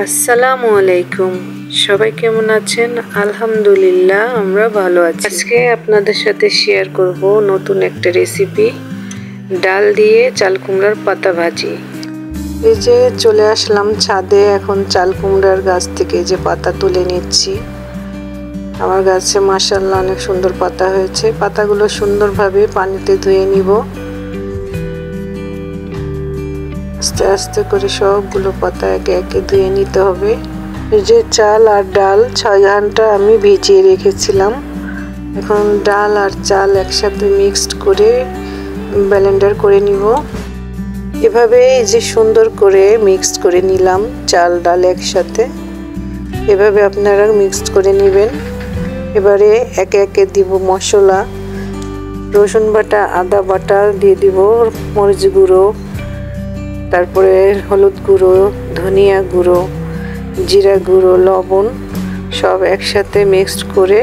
আসসালামু আলাইকুম। সবাই কেমন আছেন? আলহামদুলিল্লাহ, আমরা ভালো আছি। আজকে আপনাদের সাথে শেয়ার করব নতুন একটা রেসিপি, ডাল দিয়ে চাল কুমড়ার পাতা ভাজি। এই যে চলে আসলাম ছাদে, এখন চাল কুমড়ার গাছ থেকে যে পাতা তুলে নিচ্ছি। আমার গাছে মাশাআল্লাহ অনেক সুন্দর পাতা হয়েছে। পাতাগুলো সুন্দরভাবে পানিতে ধুয়ে নিব। আস্তে আস্তে করে সবগুলো পাতা একে একে ধুয়ে নিতে হবে। এই যে চাল আর ডাল 6 ঘন্টা আমি ভিজিয়ে রেখেছিলাম। এখন ডাল আর চাল একসাথে মিক্সড করে ব্লেন্ডার করে নিব। এভাবে এই যে সুন্দর করে মিক্সড করে নিলাম চাল ডাল একসাথে। এভাবে আপনারা মিক্সড করে নেবেন। এবারে একে একে দিব মশলা, রসুন বাটা, আদা বাটা দিয়ে দিব, মরিচ গুঁড়ো, তারপরে হলুদ গুঁড়ো, ধনিয়া গুঁড়ো, জিরা গুঁড়ো, লবণ সব একসাথে মিক্সড করে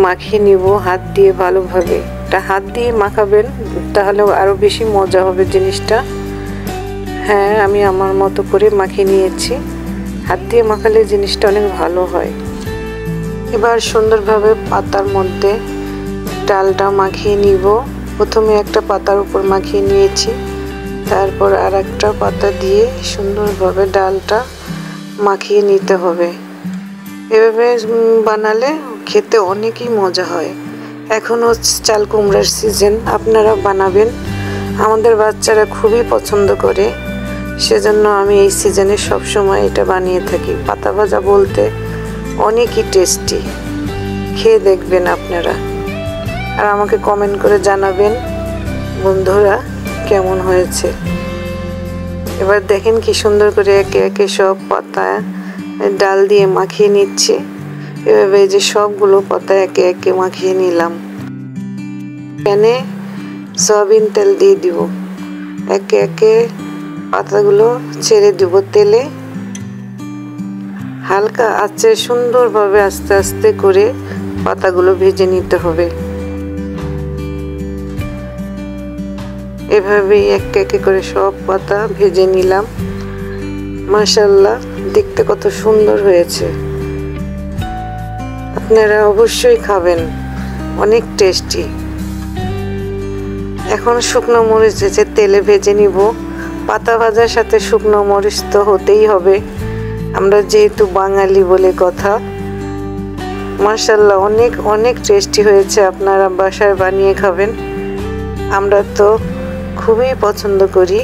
মাখিয়ে নিব হাত দিয়ে ভালোভাবে। এটা হাত দিয়ে মাখাবেন, তাহলে আরও বেশি মজা হবে জিনিসটা। হ্যাঁ, আমি আমার মতো করে মাখিয়ে নিয়েছি। হাত দিয়ে মাখালে জিনিসটা অনেক ভালো হয়। এবার সুন্দরভাবে পাতার মধ্যে ডালটা মাখিয়ে নিব। প্রথমে একটা পাতার উপর মাখিয়ে নিয়েছি, তারপর আর একটা পাতা দিয়ে সুন্দরভাবে ডালটা মাখিয়ে নিতে হবে। এভাবে বানালে খেতে অনেকই মজা হয়। এখনও চাল কুমড়ার সিজন, আপনারা বানাবেন। আমাদের বাচ্চারা খুবই পছন্দ করে, সেজন্য আমি এই সিজনে সবসময় এটা বানিয়ে থাকি। পাতা ভাজা বলতে অনেকই টেস্টি, খেয়ে দেখবেন আপনারা, আর আমাকে কমেন্ট করে জানাবেন বন্ধুরা কেমন হয়েছে। এবার দেখেন কি সুন্দর করে একে একে সব পাতা ডাল দিয়ে মাখিয়ে নিচ্ছি। এভাবে যে সবগুলো পাতা একে একে মাখিয়ে নিলাম। প্যানে সয়াবিন তেল দিয়ে দিব। একে একে পাতাগুলো ছেড়ে দিব তেলে। হালকা আঁচে সুন্দরভাবে আস্তে আস্তে করে পাতাগুলো ভেজে নিতে হবে। এভাবেই এক একে করে সব পাতা ভেজে নিলাম। মাশাআল্লাহ, দেখতে কত সুন্দর হয়েছে। আপনারা অবশ্যই খাবেন, অনেক টেস্টি। এখন শুকনো মরিচ যে তেলে ভেজে নিব। পাতা ভাজার সাথে শুকনো মরিচ তো হতেই হবে, আমরা যেহেতু বাঙালি বলে কথা। মাশাআল্লাহ, অনেক অনেক টেস্টি হয়েছে। আপনারা বাসায় বানিয়ে খাবেন, আমরা তো খুবই পছন্দ করি।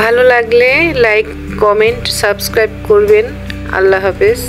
ভালো লাগলে লাইক, কমেন্ট, সাবস্ক্রাইব করবেন। আল্লাহ হাফেজ।